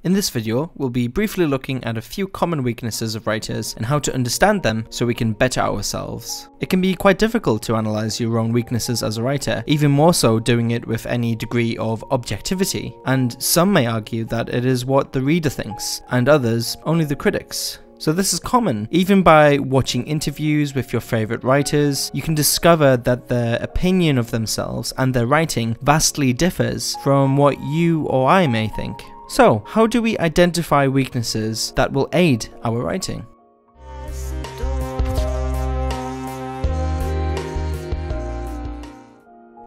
In this video, we'll be briefly looking at a few common weaknesses of writers and how to understand them so we can better ourselves. It can be quite difficult to analyze your own weaknesses as a writer, even more so doing it with any degree of objectivity, and some may argue that it is what the reader thinks, and others only the critics. So this is common. Even by watching interviews with your favorite writers, you can discover that their opinion of themselves and their writing vastly differs from what you or I may think. So, how do we identify weaknesses that will aid our writing?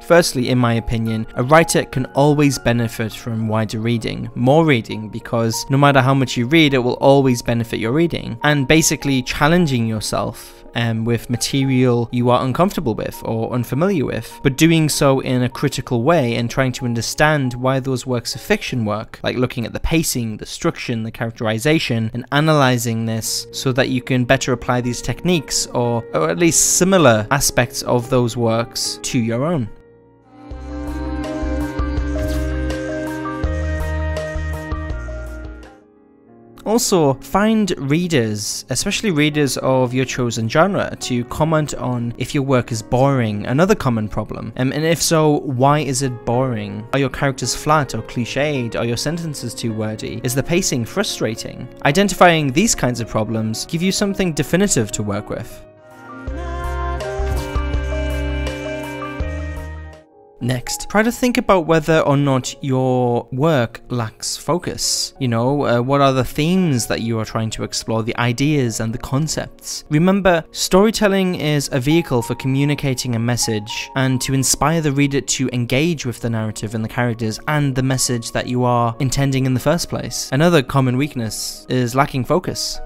Firstly, in my opinion, a writer can always benefit from wider reading, more reading, because no matter how much you read, it will always benefit your reading. And basically challenging yourself with material you are uncomfortable with or unfamiliar with, but doing so in a critical way and trying to understand why those works of fiction work, like looking at the pacing, the structure, the characterization, and analyzing this so that you can better apply these techniques or at least similar aspects of those works to your own. Also, find readers, especially readers of your chosen genre, to comment on if your work is boring, another common problem. And if so, why is it boring? Are your characters flat or cliched? Are your sentences too wordy? Is the pacing frustrating? Identifying these kinds of problems give you something definitive to work with. Next, try to think about whether or not your work lacks focus. What are the themes that you are trying to explore, the ideas and the concepts? Remember, storytelling is a vehicle for communicating a message and to inspire the reader to engage with the narrative and the characters and the message that you are intending in the first place. Another common weakness is lacking focus.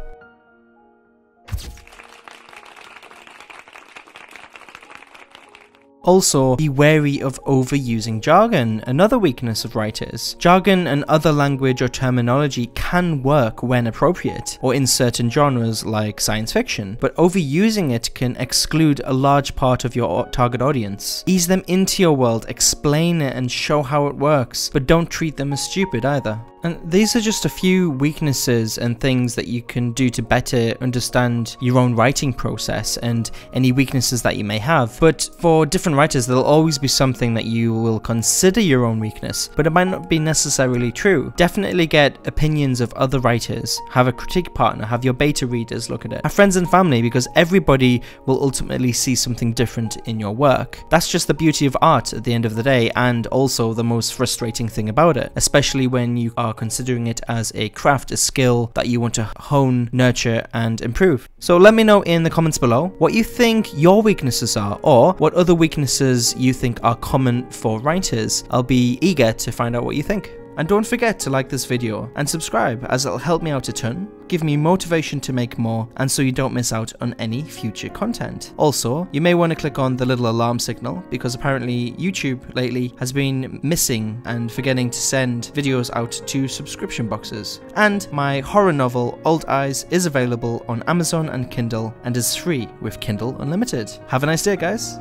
Also, be wary of overusing jargon, another weakness of writers. Jargon and other language or terminology can work when appropriate, or in certain genres like science fiction, but overusing it can exclude a large part of your target audience. Ease them into your world, explain it and show how it works, but don't treat them as stupid either. And these are just a few weaknesses and things that you can do to better understand your own writing process and any weaknesses that you may have. But for different writers, there'll always be something that you will consider your own weakness, but it might not be necessarily true. Definitely get opinions of other writers, have a critique partner, have your beta readers look at it, have friends and family, because everybody will ultimately see something different in your work. That's just the beauty of art at the end of the day, and also the most frustrating thing about it, especially when you are considering it as a craft, a skill that you want to hone, nurture and improve. So let me know in the comments below what you think your weaknesses are, or what other weaknesses you think are common for writers. I'll be eager to find out what you think. And don't forget to like this video and subscribe, as it'll help me out a ton, give me motivation to make more, and so you don't miss out on any future content. Also, you may want to click on the little alarm signal, because apparently YouTube lately has been missing and forgetting to send videos out to subscription boxes. And my horror novel, Old Eyes, is available on Amazon and Kindle, and is free with Kindle Unlimited. Have a nice day, guys.